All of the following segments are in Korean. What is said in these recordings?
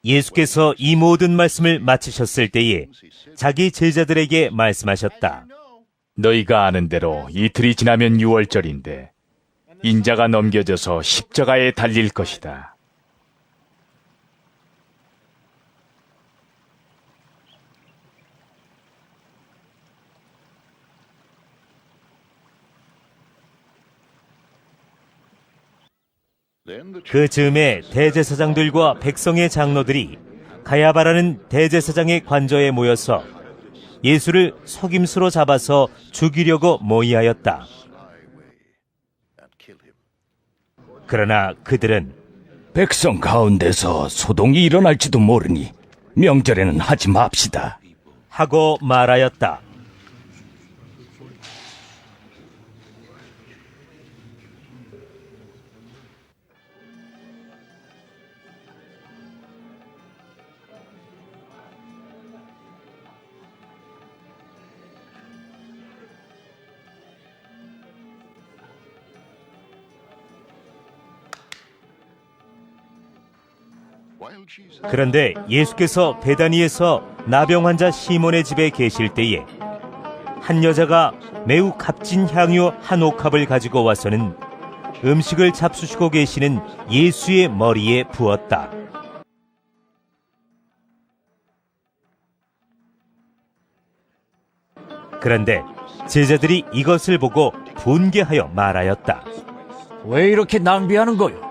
예수께서 이 모든 말씀을 마치셨을 때에 자기 제자들에게 말씀하셨다. 너희가 아는 대로 이틀이 지나면 유월절인데 인자가 넘겨져서 십자가에 달릴 것이다. 그 즈음에 대제사장들과 백성의 장로들이 가야바라는 대제사장의 관저에 모여서 예수를 속임수로 잡아서 죽이려고 모의하였다. 그러나 그들은 백성 가운데서 소동이 일어날지도 모르니 명절에는 하지 맙시다. 하고 말하였다. 그런데 예수께서 베다니에서 나병 환자 시몬의 집에 계실 때에 한 여자가 매우 값진 향유 한 옥합을 가지고 와서는 음식을 잡수시고 계시는 예수의 머리에 부었다. 그런데 제자들이 이것을 보고 분개하여 말하였다. 왜 이렇게 낭비하는 거요?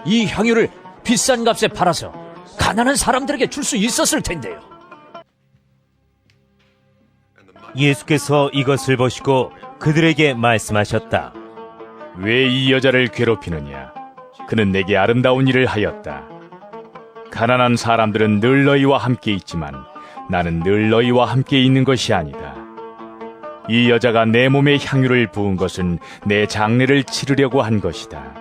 이 향유를 비싼 값에 팔아서 가난한 사람들에게 줄 수 있었을 텐데요. 예수께서 이것을 보시고 그들에게 말씀하셨다. 왜 이 여자를 괴롭히느냐? 그는 내게 아름다운 일을 하였다. 가난한 사람들은 늘 너희와 함께 있지만 나는 늘 너희와 함께 있는 것이 아니다. 이 여자가 내 몸에 향유를 부은 것은 내 장례를 치르려고 한 것이다.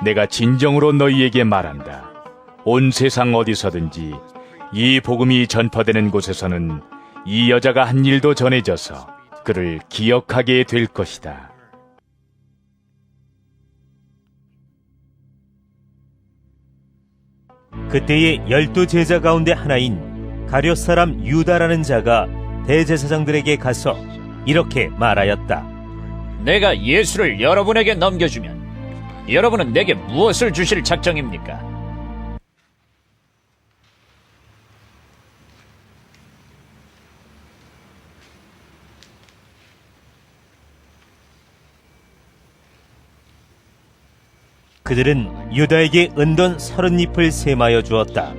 내가 진정으로 너희에게 말한다. 온 세상 어디서든지 이 복음이 전파되는 곳에서는 이 여자가 한 일도 전해져서 그를 기억하게 될 것이다. 그때에 12 제자 가운데 하나인 가룟 사람 유다라는 자가 대제사장들에게 가서 이렇게 말하였다. 내가 예수를 여러분에게 넘겨주면 여러분은 내게 무엇을 주실 작정입니까? 그들은 유다에게 은돈 30잎을 세마여 주었다.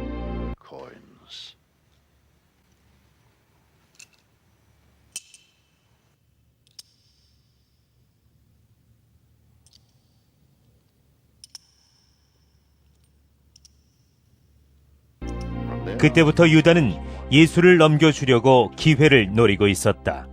그때부터 유다는 예수를 넘겨주려고 기회를 노리고 있었다.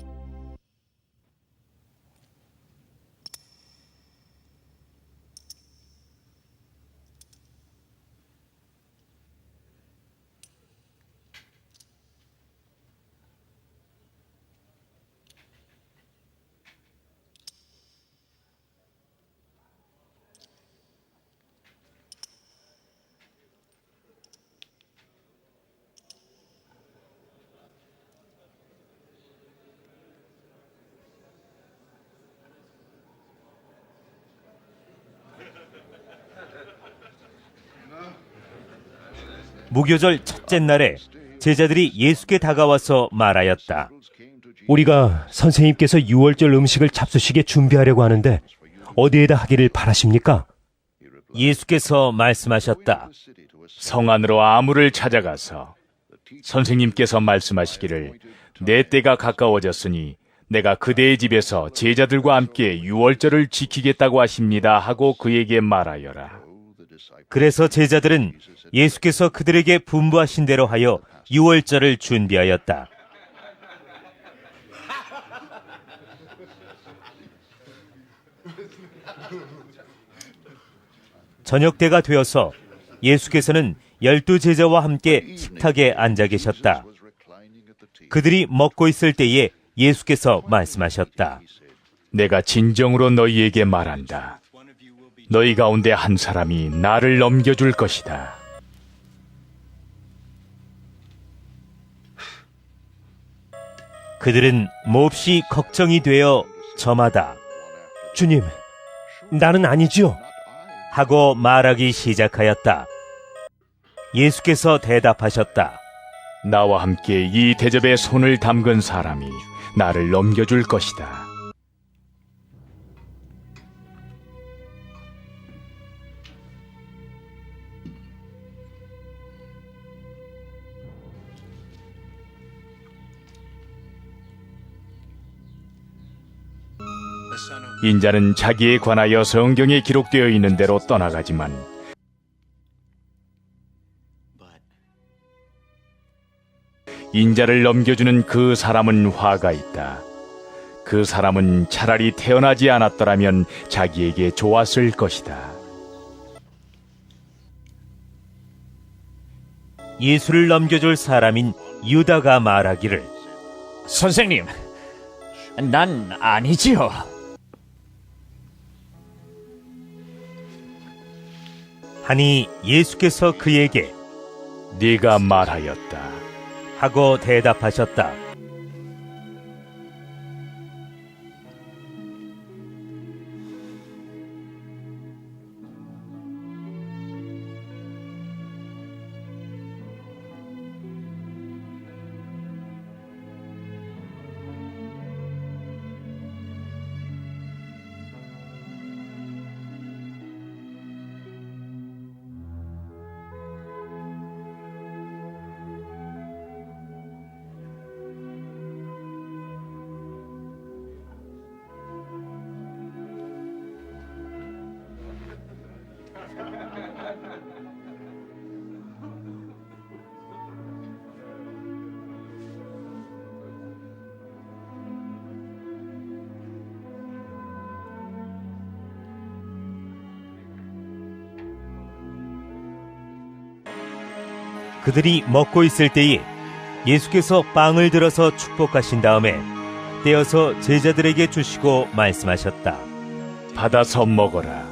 무교절 첫째 날에 제자들이 예수께 다가와서 말하였다. 우리가 선생님께서 유월절 음식을 잡수시게 준비하려고 하는데 어디에다 하기를 바라십니까? 예수께서 말씀하셨다. 성 안으로 아무를 찾아가서 선생님께서 말씀하시기를 내 때가 가까워졌으니 내가 그대의 집에서 제자들과 함께 유월절을 지키겠다고 하십니다 하고 그에게 말하여라. 그래서 제자들은 예수께서 그들에게 분부하신 대로 하여 유월절을 준비하였다. 저녁 때가 되어서 예수께서는 12 제자와 함께 식탁에 앉아 계셨다. 그들이 먹고 있을 때에 예수께서 말씀하셨다. 내가 진정으로 너희에게 말한다. 너희 가운데 한 사람이 나를 넘겨줄 것이다. 그들은 몹시 걱정이 되어 저마다 주님, 나는 아니지요. 하고 말하기 시작하였다. 예수께서 대답하셨다. 나와 함께 이 대접에 손을 담근 사람이 나를 넘겨줄 것이다. 인자는 자기에 관하여 성경에 기록되어 있는 대로 떠나가지만 인자를 넘겨주는 그 사람은 화가 있다. 그 사람은 차라리 태어나지 않았더라면 자기에게 좋았을 것이다. 예수를 넘겨줄 사람인 유다가 말하기를 선생님, 난 아니지요. 하니 예수께서 그에게 네가 말하였다. 하고 대답하셨다. 그들이 먹고 있을 때에 예수께서 빵을 들어서 축복하신 다음에 떼어서 제자들에게 주시고 말씀하셨다. 받아서 먹어라.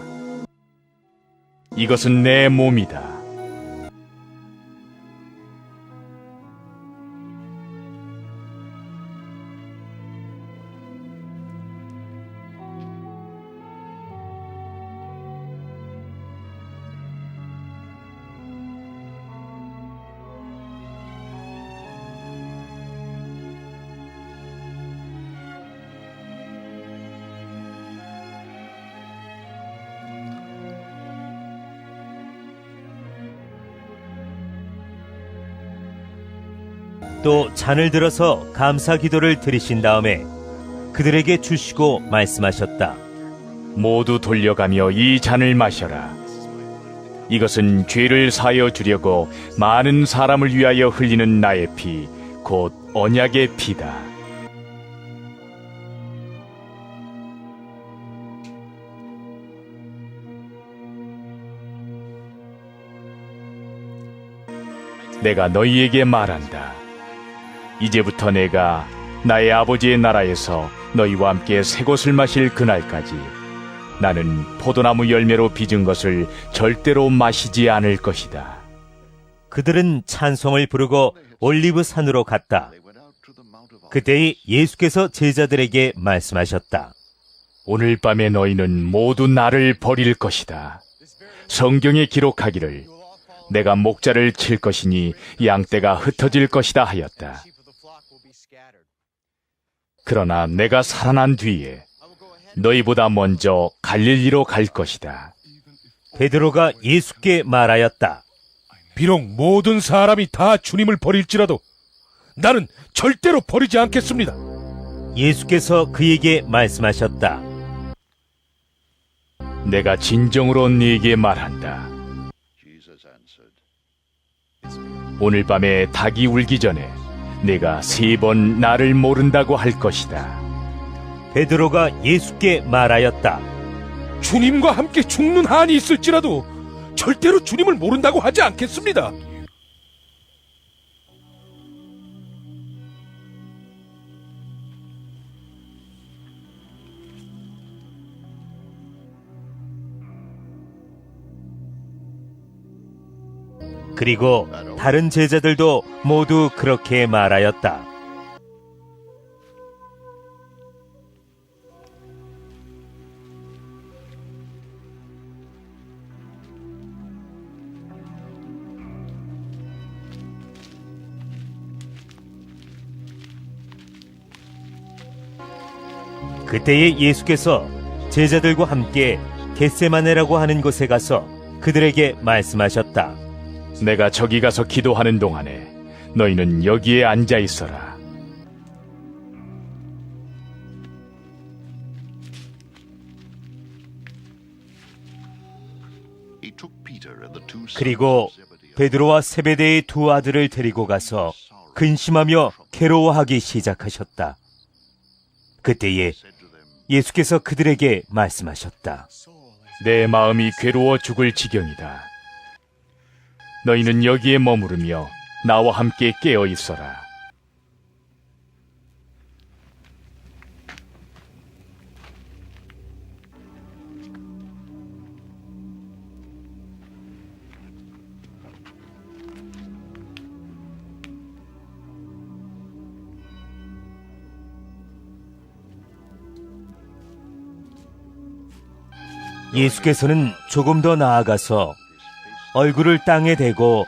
이것은 내 몸이다. 또 잔을 들어서 감사 기도를 드리신 다음에 그들에게 주시고 말씀하셨다. 모두 돌려가며 이 잔을 마셔라. 이것은 죄를 사여 주려고 많은 사람을 위하여 흘리는 나의 피, 곧 언약의 피다. 내가 너희에게 말한다. 이제부터 내가 나의 아버지의 나라에서 너희와 함께 새 것을 마실 그날까지 나는 포도나무 열매로 빚은 것을 절대로 마시지 않을 것이다. 그들은 찬송을 부르고 올리브 산으로 갔다. 그때 예수께서 제자들에게 말씀하셨다. 오늘 밤에 너희는 모두 나를 버릴 것이다. 성경에 기록하기를 내가 목자를 칠 것이니 양떼가 흩어질 것이다 하였다. 그러나 내가 살아난 뒤에 너희보다 먼저 갈릴리로 갈 것이다. 베드로가 예수께 말하였다. 비록 모든 사람이 다 주님을 버릴지라도 나는 절대로 버리지 않겠습니다. 예수께서 그에게 말씀하셨다. 내가 진정으로 네게 말한다. 오늘 밤에 닭이 울기 전에 네가 3번 나를 모른다고 할 것이다. 베드로가 예수께 말하였다. 주님과 함께 죽는 한이 있을지라도 절대로 주님을 모른다고 하지 않겠습니다. 그리고 다른 제자들도 모두 그렇게 말하였다. 그때에 예수께서 제자들과 함께 겟세마네라고 하는 곳에 가서 그들에게 말씀하셨다. 내가 저기 가서 기도하는 동안에 너희는 여기에 앉아 있어라. 그리고 베드로와 세베대의 두 아들을 데리고 가서 근심하며 괴로워하기 시작하셨다. 그때에 예수께서 그들에게 말씀하셨다. 내 마음이 괴로워 죽을 지경이다. 너희는 여기에 머무르며 나와 함께 깨어 있어라. 예수께서는 조금 더 나아가서 얼굴을 땅에 대고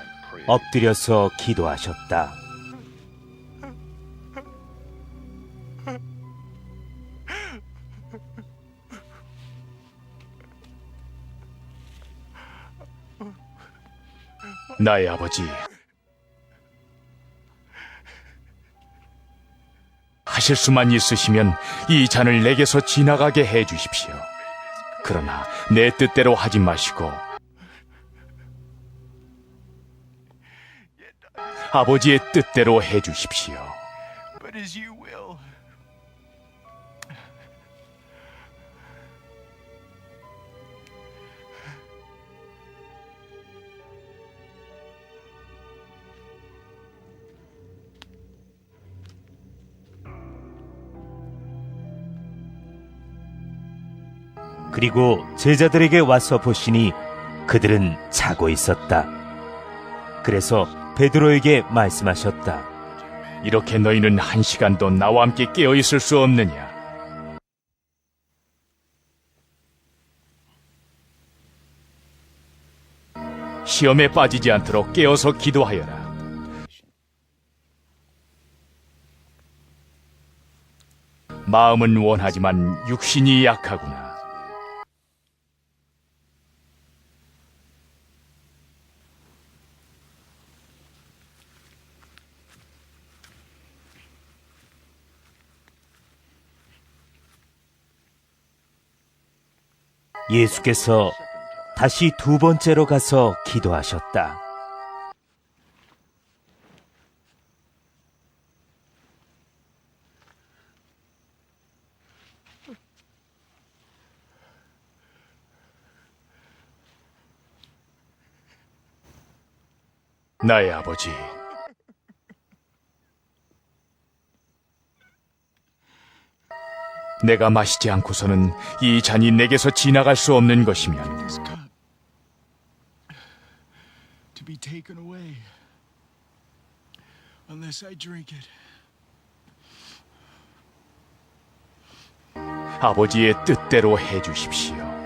엎드려서 기도하셨다. 나의 아버지, 하실 수만 있으시면 이 잔을 내게서 지나가게 해 주십시오. 그러나 내 뜻대로 하지 마시고 아버지의 뜻대로 해 주십시오. 그리고 제자들에게 와서 보시니 그들은 자고 있었다. 그래서 베드로에게 말씀하셨다. 이렇게 너희는 1시간도 나와 함께 깨어 있을 수 없느냐? 시험에 빠지지 않도록 깨어서 기도하여라. 마음은 원하지만 육신이 약하구나. 예수께서 다시 두 번째로 가서 기도하셨다. 나의 아버지, 내가 마시지 않고서는 이 잔이 내게서 지나갈 수 없는 것이면 to be taken away unless I drink it. 아버지의 뜻대로 해 주십시오.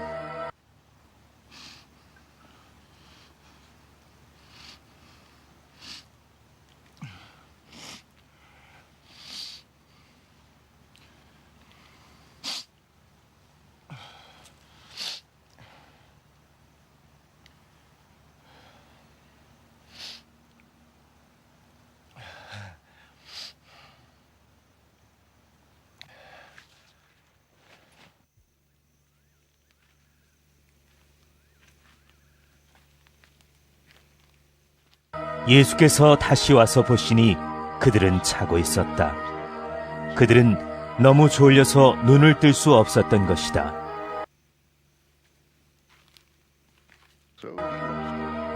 예수께서 다시 와서 보시니 그들은 자고 있었다. 그들은 너무 졸려서 눈을 뜰 수 없었던 것이다.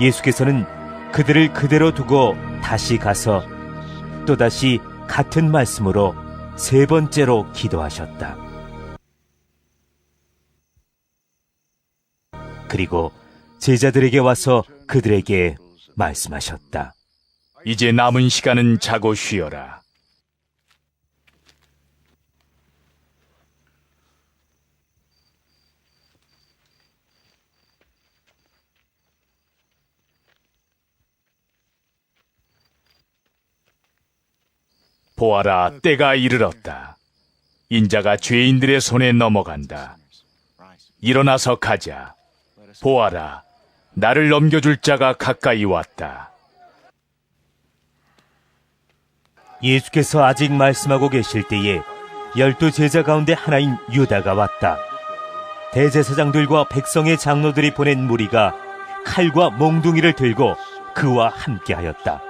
예수께서는 그들을 그대로 두고 다시 가서 또다시 같은 말씀으로 세 번째로 기도하셨다. 그리고 제자들에게 와서 그들에게 말씀하셨다. 이제 남은 시간은 자고 쉬어라. 보아라, 때가 이르렀다. 인자가 죄인들의 손에 넘어간다. 일어나서 가자. 보아라, 나를 넘겨줄 자가 가까이 왔다. 예수께서 아직 말씀하고 계실 때에 12 제자 가운데 하나인 유다가 왔다. 대제사장들과 백성의 장로들이 보낸 무리가 칼과 몽둥이를 들고 그와 함께하였다.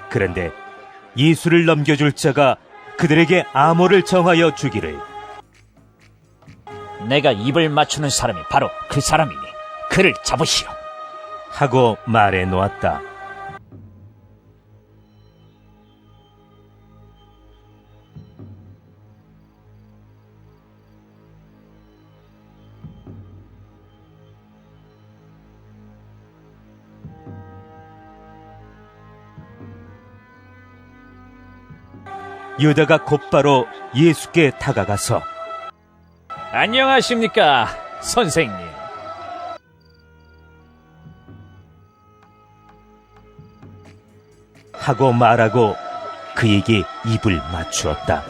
그런데 예수를 넘겨줄 자가 그들에게 암호를 정하여 주기를, 내가 입을 맞추는 사람이 바로 그 사람이니 그를 잡으시오. 하고 말해 놓았다. 유다가 곧바로 예수께 다가가서 안녕하십니까, 선생님. 하고 말하고 그에게 입을 맞추었다.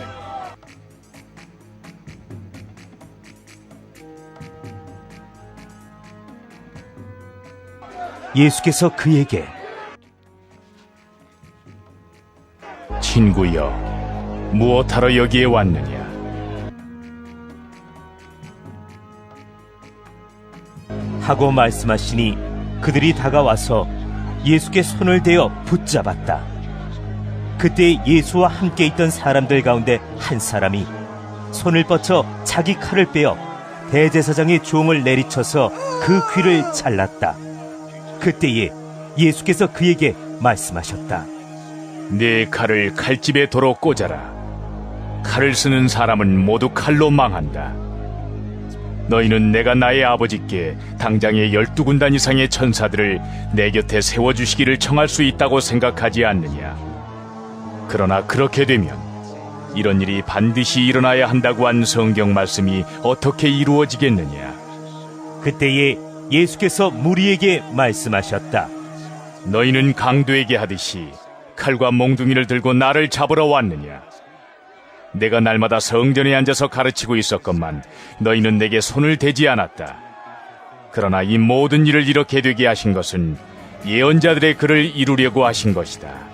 예수께서 그에게 친구여, 무엇하러 여기에 왔느냐? 하고 말씀하시니 그들이 다가와서 예수께 손을 대어 붙잡았다. 그때 예수와 함께 있던 사람들 가운데 한 사람이 손을 뻗쳐 자기 칼을 빼어 대제사장의 종을 내리쳐서 그 귀를 잘랐다. 그때에 예수께서 그에게 말씀하셨다. 네 칼을 칼집에 도로 꽂아라. 칼을 쓰는 사람은 모두 칼로 망한다. 너희는 내가 나의 아버지께 당장에 12군단 이상의 천사들을 내 곁에 세워주시기를 청할 수 있다고 생각하지 않느냐? 그러나 그렇게 되면 이런 일이 반드시 일어나야 한다고 한 성경 말씀이 어떻게 이루어지겠느냐? 그때에 예수께서 무리에게 말씀하셨다. 너희는 강도에게 하듯이 칼과 몽둥이를 들고 나를 잡으러 왔느냐? 내가 날마다 성전에 앉아서 가르치고 있었건만 너희는 내게 손을 대지 않았다. 그러나 이 모든 일을 이렇게 되게 하신 것은 예언자들의 글을 이루려고 하신 것이다.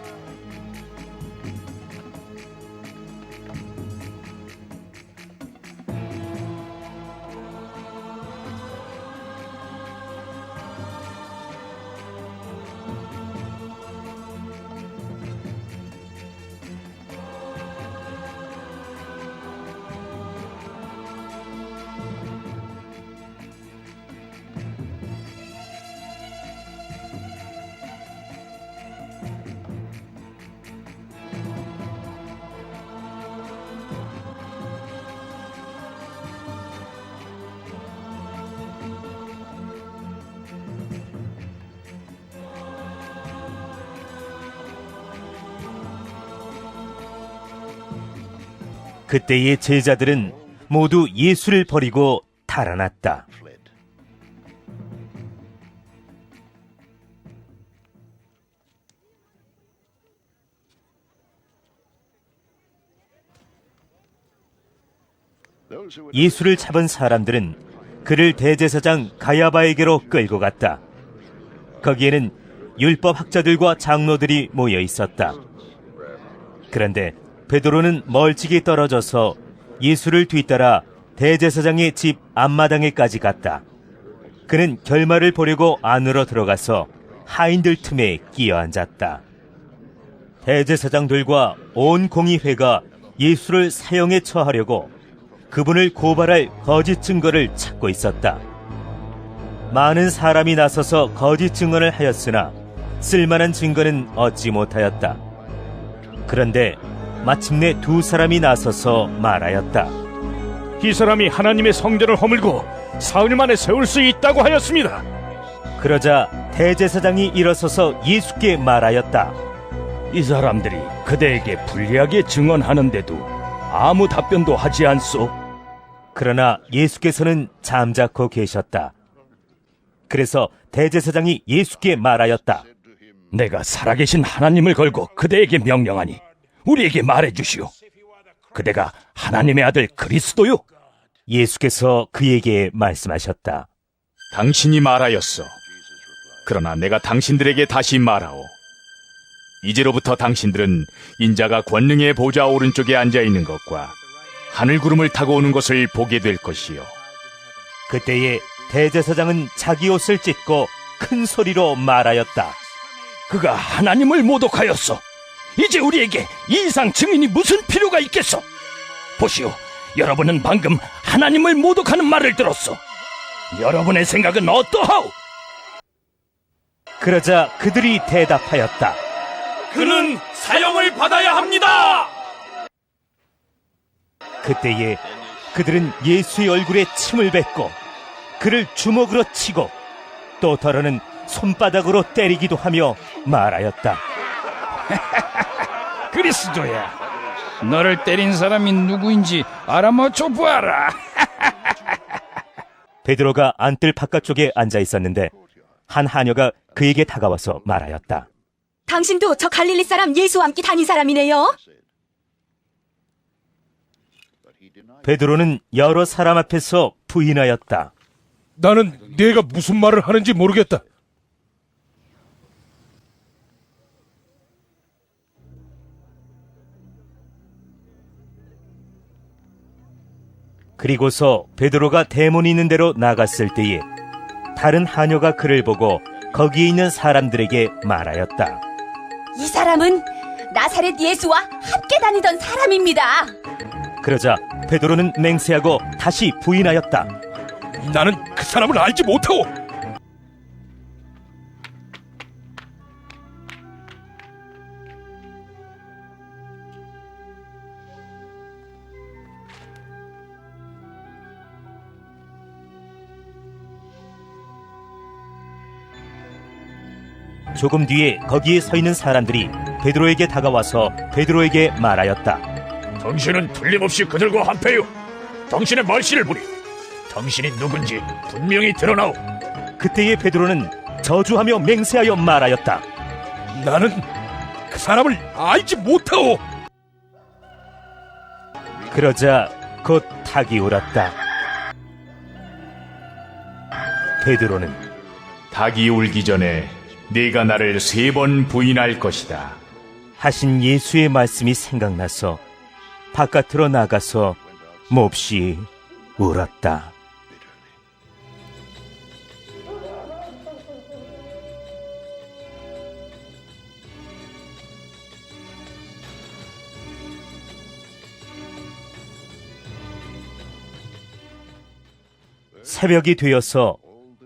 그때의 제자들은 모두 예수를 버리고 달아났다. 예수를 잡은 사람들은 그를 대제사장 가야바에게로 끌고 갔다. 거기에는 율법 학자들과 장로들이 모여 있었다. 그런데 베드로는 멀찍이 떨어져서 예수를 뒤따라 대제사장의 집 앞마당에까지 갔다. 그는 결말을 보려고 안으로 들어가서 하인들 틈에 끼어 앉았다. 대제사장들과 온 공의회가 예수를 사형에 처하려고 그분을 고발할 거짓 증거를 찾고 있었다. 많은 사람이 나서서 거짓 증언을 하였으나 쓸만한 증거는 얻지 못하였다. 그런데 마침내 두 사람이 나서서 말하였다. 이 사람이 하나님의 성전을 허물고 사흘 만에 세울 수 있다고 하였습니다. 그러자 대제사장이 일어서서 예수께 말하였다. 이 사람들이 그대에게 불리하게 증언하는데도 아무 답변도 하지 않소. 그러나 예수께서는 잠자코 계셨다. 그래서 대제사장이 예수께 말하였다. 내가 살아계신 하나님을 걸고 그대에게 명령하니 우리에게 말해주시오. 그대가 하나님의 아들 그리스도요? 예수께서 그에게 말씀하셨다. 당신이 말하였소. 그러나 내가 당신들에게 다시 말하오. 이제로부터 당신들은 인자가 권능의 보좌 오른쪽에 앉아있는 것과 하늘 구름을 타고 오는 것을 보게 될 것이요. 그때에 대제사장은 자기 옷을 찢고 큰 소리로 말하였다. 그가 하나님을 모독하였소. 이제 우리에게 이 이상 증인이 무슨 필요가 있겠소? 보시오, 여러분은 방금 하나님을 모독하는 말을 들었소. 여러분의 생각은 어떠하오? 그러자 그들이 대답하였다. 그는 사형을 받아야 합니다. 그때에 그들은 예수의 얼굴에 침을 뱉고 그를 주먹으로 치고 또 더러는 손바닥으로 때리기도 하며 말하였다. 그리스도야, 너를 때린 사람이 누구인지 알아맞혀 보아라. 베드로가 안뜰 바깥쪽에 앉아 있었는데 한 하녀가 그에게 다가와서 말하였다. 당신도 저 갈릴리 사람 예수와 함께 다닌 사람이네요. 베드로는 여러 사람 앞에서 부인하였다. 나는 네가 무슨 말을 하는지 모르겠다. 그리고서 베드로가 대문이 있는 데로 나갔을 때에 다른 하녀가 그를 보고 거기에 있는 사람들에게 말하였다. 이 사람은 나사렛 예수와 함께 다니던 사람입니다. 그러자 베드로는 맹세하고 다시 부인하였다. 나는 그 사람을 알지 못하오. 조금 뒤에 거기에 서 있는 사람들이 베드로에게 다가와서 베드로에게 말하였다. 당신은 틀림없이 그들과 한패요. 당신의 말씨를 보리. 당신이 누군지 분명히 드러나오. 그때에 베드로는 저주하며 맹세하여 말하였다. 나는 그 사람을 알지 못하오. 그러자 곧 닭이 울었다. 베드로는 닭이 울기 전에 네가 나를 3번 부인할 것이다 하신 예수의 말씀이 생각나서 바깥으로 나가서 몹시 울었다. 새벽이 되어서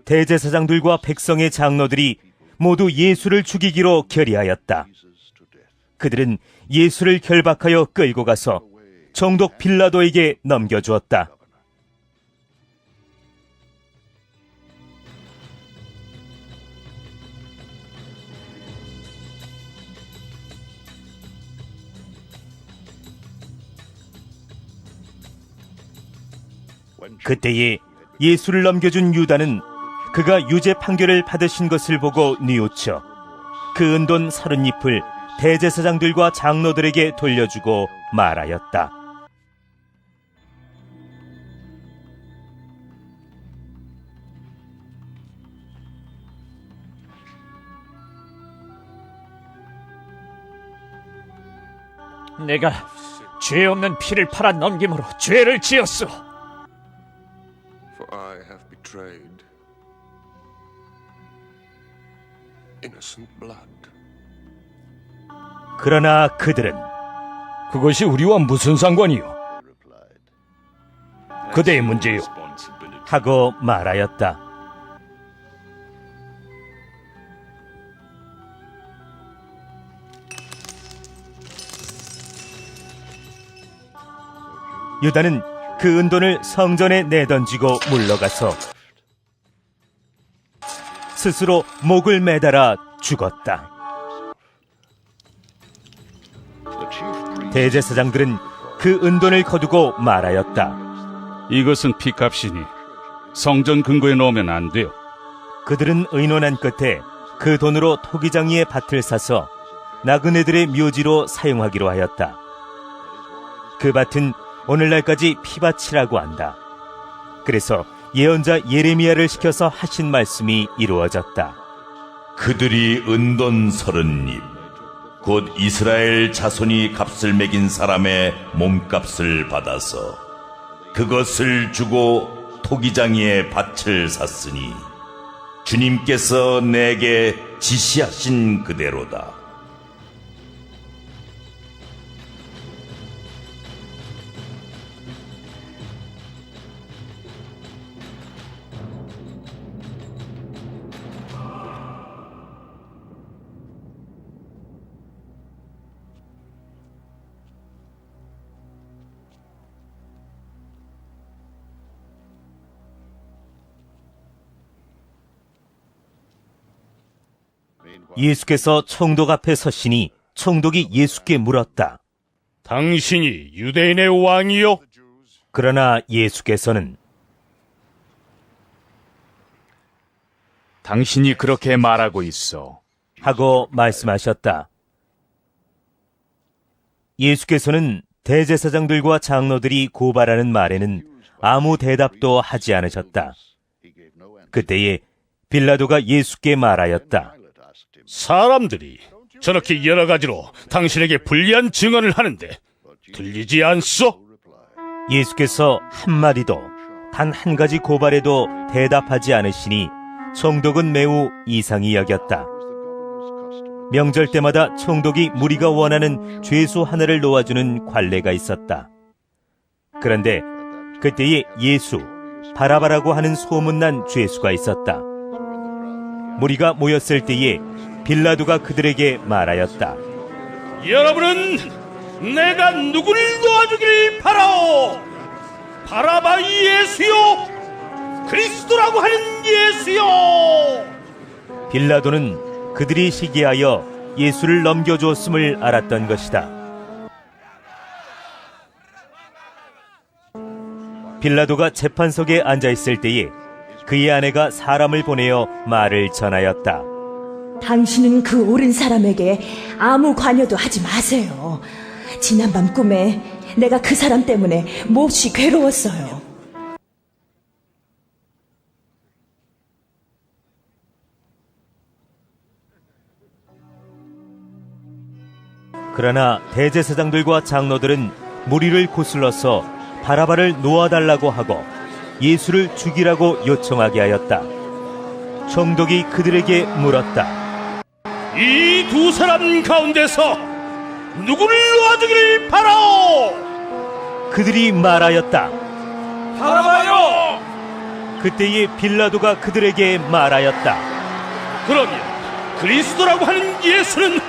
대제사장들과 백성의 장로들이 모두 예수를 죽이기로 결의하였다. 그들은 예수를 결박하여 끌고 가서 정독 빌라도에게 넘겨주었다. 그때에 예수를 넘겨준 유다는 그가 유죄 판결을 받으신 것을 보고 뉘우쳐 그 은돈 30잎을 대제사장들과 장로들에게 돌려주고 말하였다. 내가 죄 없는 피를 팔아 넘김으로 죄를 지었소. For I have betrayed innocent blood. 그러나 그들은 그것이 우리와 무슨 상관이요? 그대의 문제요. 하고 말하였다. 유다는 그 은돈을 성전에 내던지고 물러가서 스스로 목을 매달아 죽었다. 대제사장들은 그 은돈을 거두고 말하였다. 이것은 피값이니 성전 근거에 넣으면 안 돼요. 그들은 의논한 끝에 그 돈으로 토기장이의 밭을 사서 나그네들의 묘지로 사용하기로 하였다. 그 밭은 오늘날까지 피밭이라고 한다. 그래서 예언자 예레미야를 시켜서 하신 말씀이 이루어졌다. 그들이 은돈 30입 곧 이스라엘 자손이 값을 매긴 사람의 몸값을 받아서 그것을 주고 토기장이의 밭을 샀으니 주님께서 내게 지시하신 그대로다. 예수께서 총독 앞에 서시니 총독이 예수께 물었다. 당신이 유대인의 왕이요? 그러나 예수께서는 당신이 그렇게 말하고 있어 하고 말씀하셨다. 예수께서는 대제사장들과 장로들이 고발하는 말에는 아무 대답도 하지 않으셨다. 그때에 빌라도가 예수께 말하였다. 사람들이 저렇게 여러 가지로 당신에게 불리한 증언을 하는데 들리지 않소? 예수께서 한마디도 단 한 가지 고발에도 대답하지 않으시니 총독은 매우 이상히 여겼다. 명절 때마다 총독이 무리가 원하는 죄수 하나를 놓아주는 관례가 있었다. 그런데 그때에 예수, 바라바라고 하는 소문난 죄수가 있었다. 무리가 모였을 때에 빌라도가 그들에게 말하였다. 여러분은 내가 누구를 놓아주길 바라오? 바라바 예수요? 그리스도라고 하는 예수요? 빌라도는 그들이 시기하여 예수를 넘겨주었음을 알았던 것이다. 빌라도가 재판석에 앉아있을 때에 그의 아내가 사람을 보내어 말을 전하였다. 당신은 그 옳은 사람에게 아무 관여도 하지 마세요. 지난밤 꿈에 내가 그 사람 때문에 몹시 괴로웠어요. 그러나 대제사장들과 장로들은 무리를 거슬러서 바라바를 놓아달라고 하고 예수를 죽이라고 요청하게 하였다. 총독이 그들에게 물었다. 이 두 사람 가운데서 누구를 놓아주기를 바라오? 그들이 말하였다. 바라바요! 그때에 빌라도가 그들에게 말하였다. 그러면 그리스도라고 하는 예수는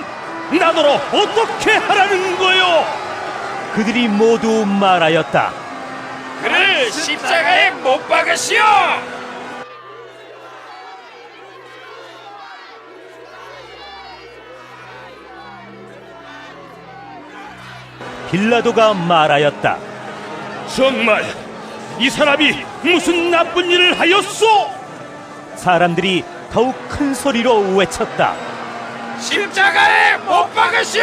나더러 어떻게 하라는 거요? 그들이 모두 말하였다. 그를 십자가에 못 박으시오! 빌라도가 말하였다. 정말 이 사람이 무슨 나쁜 일을 하였소? 사람들이 더욱 큰 소리로 외쳤다. 십자가에 못 박으시오!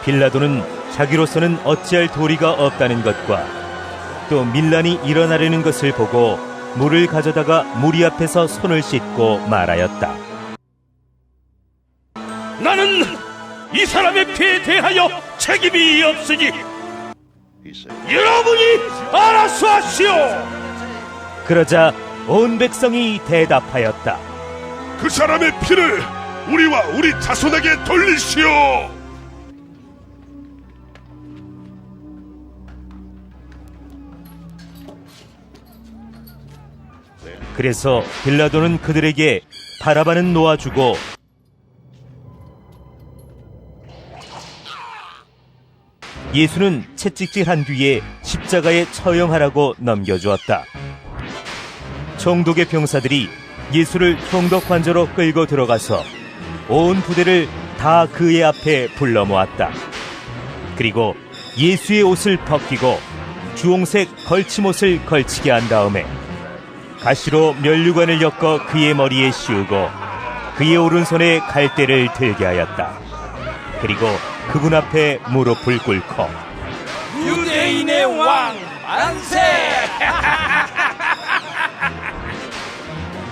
빌라도는 자기로서는 어찌할 도리가 없다는 것과 또 밀란이 일어나려는 것을 보고 물을 가져다가 무리 앞에서 손을 씻고 말하였다. 나는 이 사람의 피에 대하여 책임이 없으니 여러분이 알아서 하시오. 그러자 온 백성이 대답하였다. 그 사람의 피를 우리와 우리 자손에게 돌리시오. 그래서 빌라도는 그들에게 바라바는 놓아주고 예수는 채찍질한 뒤에 십자가에 처형하라고 넘겨주었다. 총독의 병사들이 예수를 총독 관저로 끌고 들어가서 온 부대를 다 그의 앞에 불러 모았다. 그리고 예수의 옷을 벗기고 주홍색 걸침옷을 걸치게 한 다음에 가시로 면류관을 엮어 그의 머리에 씌우고 그의 오른손에 갈대를 들게 하였다. 그리고 그분 앞에 무릎을 꿇고 유대인의 왕 만세!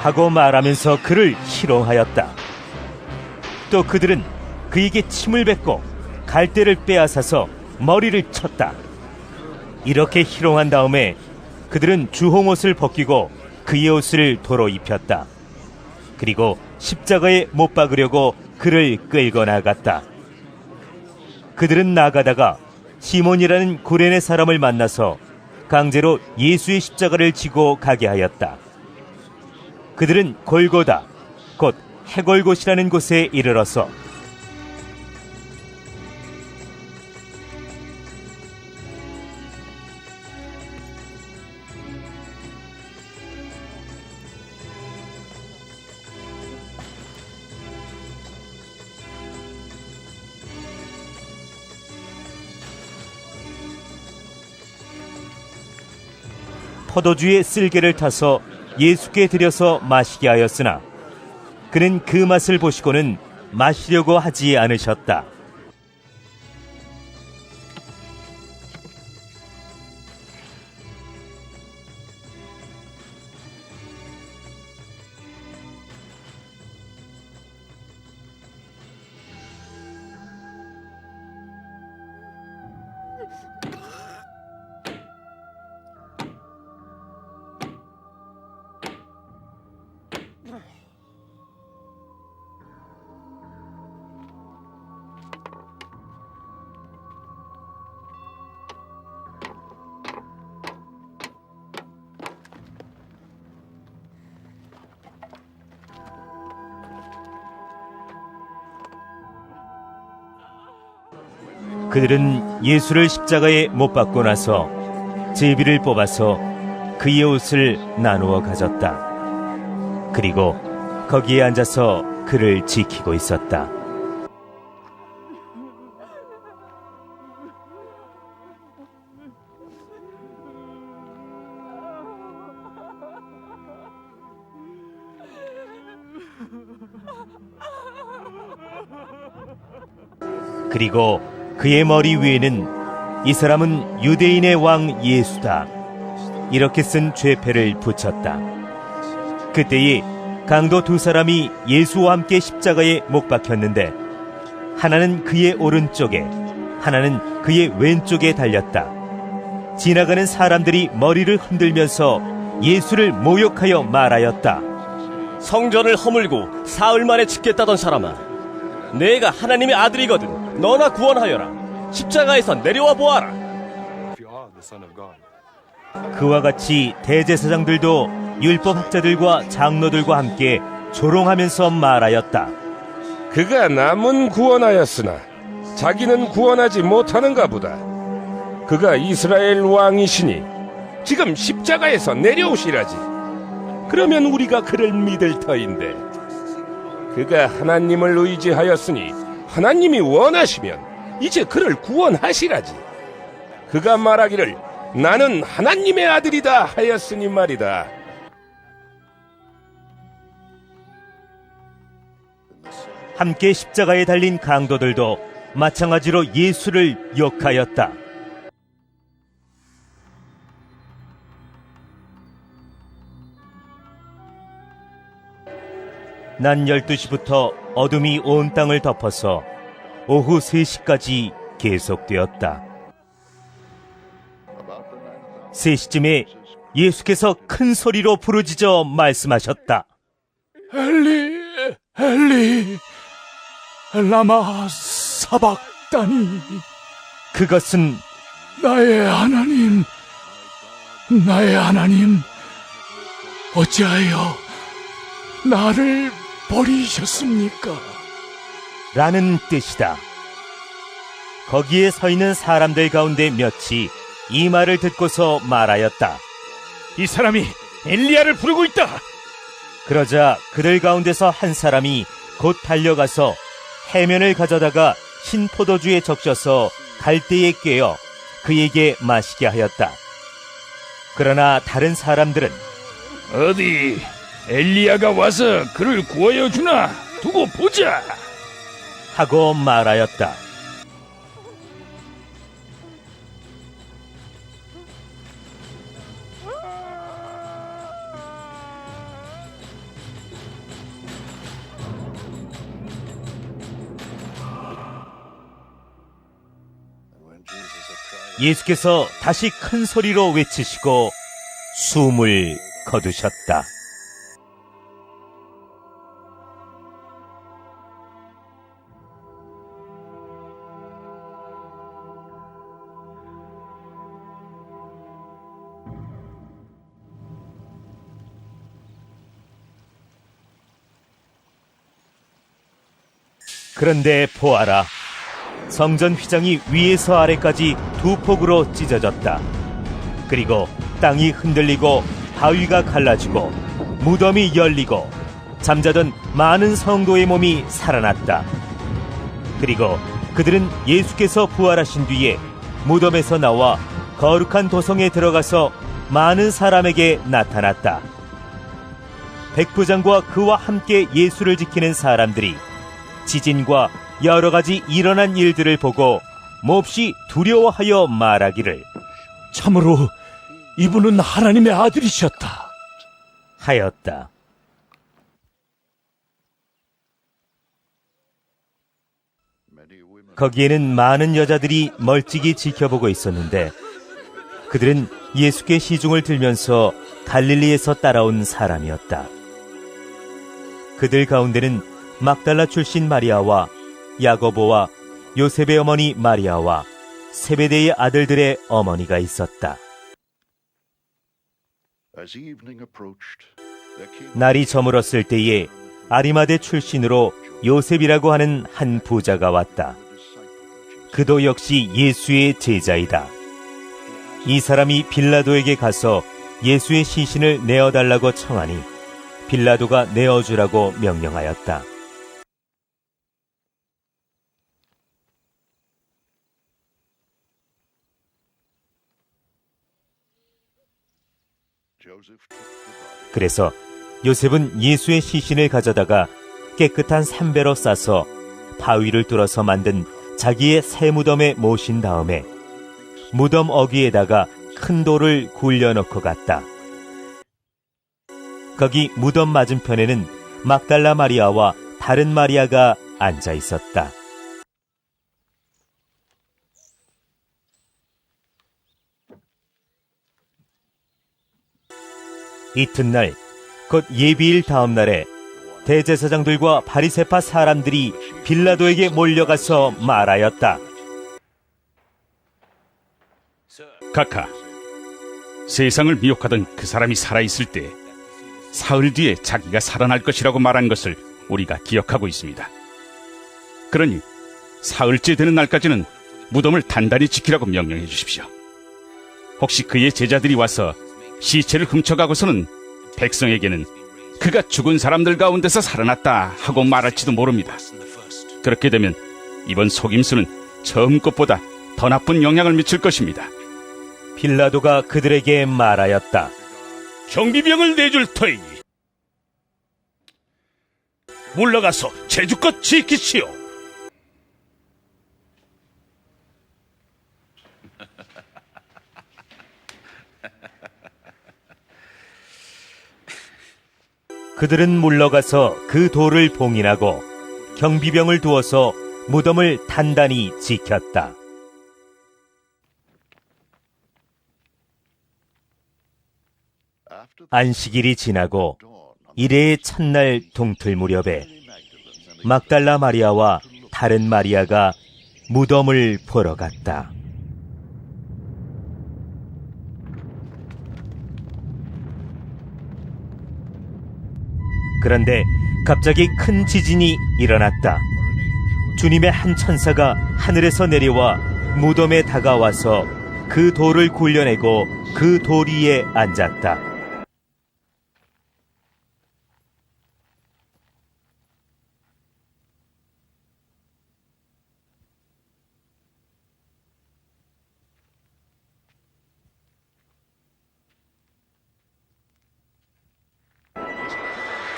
하고 말하면서 그를 희롱하였다. 또 그들은 그에게 침을 뱉고 갈대를 빼앗아서 머리를 쳤다. 이렇게 희롱한 다음에 그들은 주홍옷을 벗기고 그의 옷을 도로 입혔다. 그리고 십자가에 못 박으려고 그를 끌고 나갔다. 그들은 나가다가 시몬이라는 구레네 사람을 만나서 강제로 예수의 십자가를 지고 가게 하였다. 그들은 골고다, 곧 해골곳이라는 곳에 이르러서 포도주의 쓸개를 타서 예수께 드려서 마시게 하였으나 그는 그 맛을 보시고는 마시려고 하지 않으셨다. 그들은 예수를 십자가에 못 박고 나서 제비를 뽑아서 그의 옷을 나누어 가졌다. 그리고 거기에 앉아서 그를 지키고 있었다. 그리고 그의 머리 위에는 이 사람은 유대인의 왕 예수다, 이렇게 쓴 죄패를 붙였다. 그때에 강도 두 사람이 예수와 함께 십자가에 못 박혔는데 하나는 그의 오른쪽에 하나는 그의 왼쪽에 달렸다. 지나가는 사람들이 머리를 흔들면서 예수를 모욕하여 말하였다. 성전을 허물고 사흘 만에 짓겠다던 사람아, 내가 하나님의 아들이거든 너나 구원하여라. 십자가에서 내려와 보아라. 그와 같이 대제사장들도 율법학자들과 장로들과 함께 조롱하면서 말하였다. 그가 남은 구원하였으나 자기는 구원하지 못하는가 보다. 그가 이스라엘 왕이시니 지금 십자가에서 내려오시라지. 그러면 우리가 그를 믿을 터인데, 그가 하나님을 의지하였으니 하나님이 원하시면 이제 그를 구원하시라지. 그가 말하기를 나는 하나님의 아들이다 하였으니 말이다. 함께 십자가에 달린 강도들도 마찬가지로 예수를 욕하였다. 낮 12시부터 어둠이 온 땅을 덮어서 오후 3시까지 계속되었다. 3시쯤에 예수께서 큰 소리로 부르짖어 말씀하셨다. 엘리, 엘리, 라마 사박다니. 그것은 나의 하나님, 나의 하나님, 어찌하여 나를 버리셨습니까? 라는 뜻이다. 거기에 서 있는 사람들 가운데 몇이 이 말을 듣고서 말하였다. 이 사람이 엘리야를 부르고 있다. 그러자 그들 가운데서 한 사람이 곧 달려가서 해면을 가져다가 신 포도주에 적셔서 갈대에 꿰어 그에게 마시게 하였다. 그러나 다른 사람들은 어디 엘리야가 와서 그를 구하여 주나 두고 보자 하고 말하였다. 예수께서 다시 큰 소리로 외치시고 숨을 거두셨다. 그런데 보아라. 성전 휘장이 위에서 아래까지 두 폭으로 찢어졌다. 그리고 땅이 흔들리고 바위가 갈라지고 무덤이 열리고 잠자던 많은 성도의 몸이 살아났다. 그리고 그들은 예수께서 부활하신 뒤에 무덤에서 나와 거룩한 도성에 들어가서 많은 사람에게 나타났다. 백부장과 그와 함께 예수를 지키는 사람들이 지진과 여러 가지 일어난 일들을 보고 몹시 두려워하여 말하기를 참으로 이분은 하나님의 아들이셨다 하였다. 거기에는 많은 여자들이 멀찍이 지켜보고 있었는데 그들은 예수께 시중을 들면서 갈릴리에서 따라온 사람이었다. 그들 가운데는 막달라 출신 마리아와 야고보와 요셉의 어머니 마리아와 세베대의 아들들의 어머니가 있었다. 날이 저물었을 때에 아리마대 출신으로 요셉이라고 하는 한 부자가 왔다. 그도 역시 예수의 제자이다. 이 사람이 빌라도에게 가서 예수의 시신을 내어달라고 청하니 빌라도가 내어주라고 명령하였다. 그래서 요셉은 예수의 시신을 가져다가 깨끗한 삼배로 싸서 바위를 뚫어서 만든 자기의 새 무덤에 모신 다음에 무덤 어귀에다가 큰 돌을 굴려놓고 갔다. 거기 무덤 맞은편에는 막달라 마리아와 다른 마리아가 앉아 있었다. 이튿날 곧 예비일 다음 날에 대제사장들과 바리새파 사람들이 빌라도에게 몰려가서 말하였다. 각하, 세상을 미혹하던 그 사람이 살아있을 때 사흘 뒤에 자기가 살아날 것이라고 말한 것을 우리가 기억하고 있습니다. 그러니 사흘째 되는 날까지는 무덤을 단단히 지키라고 명령해 주십시오. 혹시 그의 제자들이 와서 시체를 훔쳐가고서는 백성에게는 그가 죽은 사람들 가운데서 살아났다 하고 말할지도 모릅니다. 그렇게 되면 이번 속임수는 처음 것보다 더 나쁜 영향을 미칠 것입니다. 빌라도가 그들에게 말하였다. 경비병을 내줄 터이니 물러가서 제주껏 지키시오. 그들은 물러가서 그 돌을 봉인하고 경비병을 두어서 무덤을 단단히 지켰다. 안식일이 지나고 이레의 첫날 동틀 무렵에 막달라 마리아와 다른 마리아가 무덤을 보러 갔다. 그런데 갑자기 큰 지진이 일어났다. 주님의 한 천사가 하늘에서 내려와 무덤에 다가와서 그 돌을 굴려내고 그 돌 위에 앉았다.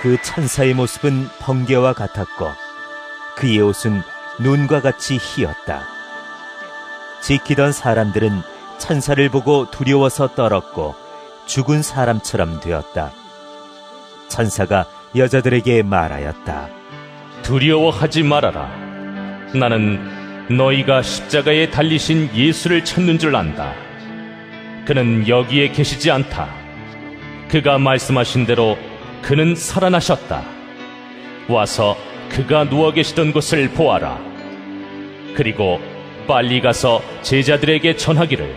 그 천사의 모습은 번개와 같았고 그의 옷은 눈과 같이 희었다. 지키던 사람들은 천사를 보고 두려워서 떨었고 죽은 사람처럼 되었다. 천사가 여자들에게 말하였다. 두려워하지 말아라. 나는 너희가 십자가에 달리신 예수를 찾는 줄 안다. 그는 여기에 계시지 않다. 그가 말씀하신 대로 그는 살아나셨다. 와서 그가 누워 계시던 곳을 보아라. 그리고 빨리 가서 제자들에게 전하기를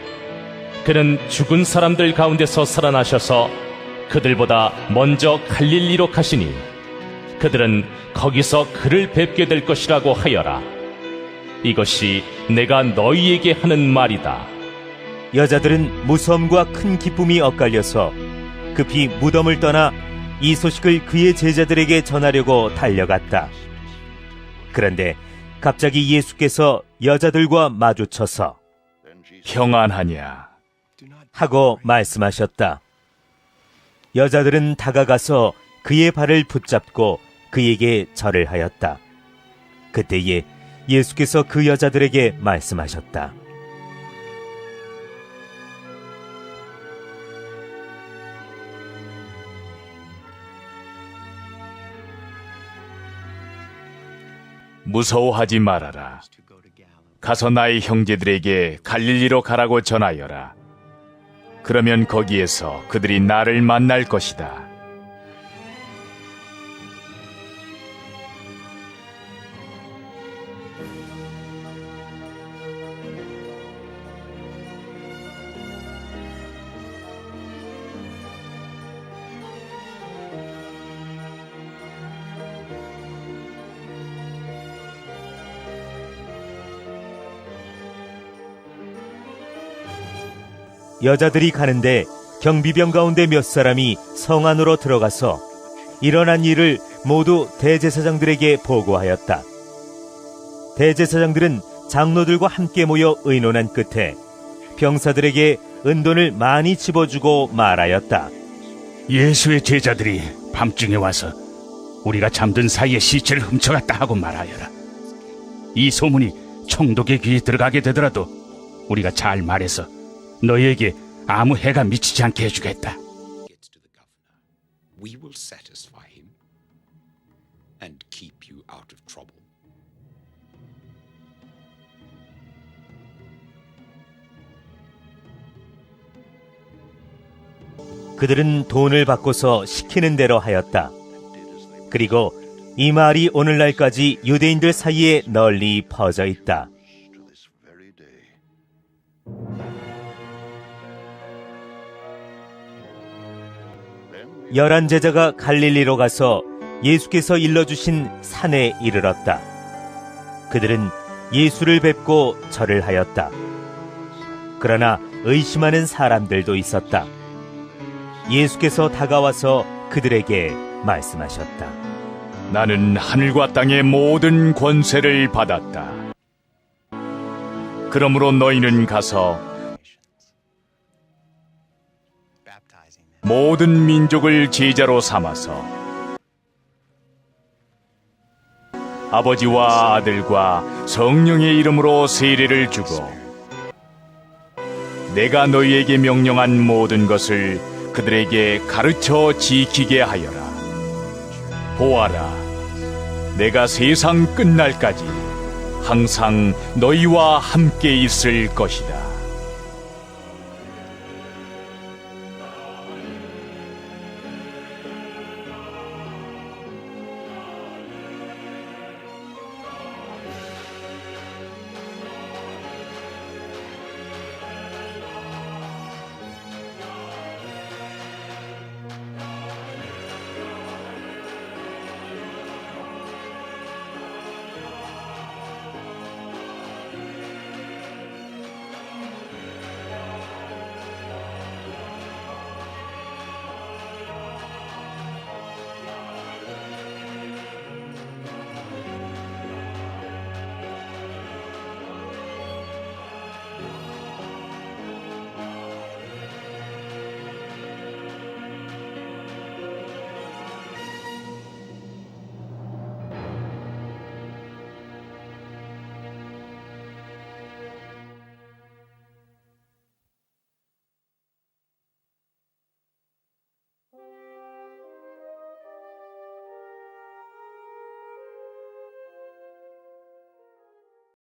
그는 죽은 사람들 가운데서 살아나셔서 그들보다 먼저 갈릴리로 가시니 그들은 거기서 그를 뵙게 될 것이라고 하여라. 이것이 내가 너희에게 하는 말이다. 여자들은 무서움과 큰 기쁨이 엇갈려서 급히 무덤을 떠나 이 소식을 그의 제자들에게 전하려고 달려갔다. 그런데 갑자기 예수께서 여자들과 마주쳐서 평안하냐 하고 말씀하셨다. 여자들은 다가가서 그의 발을 붙잡고 그에게 절을 하였다. 그때에 예수께서 그 여자들에게 말씀하셨다. 무서워하지 말아라. 가서 나의 형제들에게 갈릴리로 가라고 전하여라. 그러면 거기에서 그들이 나를 만날 것이다. 여자들이 가는데 경비병 가운데 몇 사람이 성 안으로 들어가서 일어난 일을 모두 대제사장들에게 보고하였다. 대제사장들은 장로들과 함께 모여 의논한 끝에 병사들에게 은돈을 많이 집어주고 말하였다. 예수의 제자들이 밤중에 와서 우리가 잠든 사이에 시체를 훔쳐갔다 하고 말하여라. 이 소문이 총독의 귀에 들어가게 되더라도 우리가 잘 말해서 너희에게 아무 해가 미치지 않게 해주겠다. We will satisfy him and keep you out of trouble. 그들은 돈을 받고서 시키는 대로 하였다. 그리고 이 말이 오늘날까지 유대인들 사이에 널리 퍼져 있다. 열한 제자가 갈릴리로 가서 예수께서 일러주신 산에 이르렀다. 그들은 예수를 뵙고 절을 하였다. 그러나 의심하는 사람들도 있었다. 예수께서 다가와서 그들에게 말씀하셨다. 나는 하늘과 땅의 모든 권세를 받았다. 그러므로 너희는 가서 모든 민족을 제자로 삼아서 아버지와 아들과 성령의 이름으로 세례를 주고 내가 너희에게 명령한 모든 것을 그들에게 가르쳐 지키게 하여라. 보아라, 내가 세상 끝날까지 항상 너희와 함께 있을 것이다.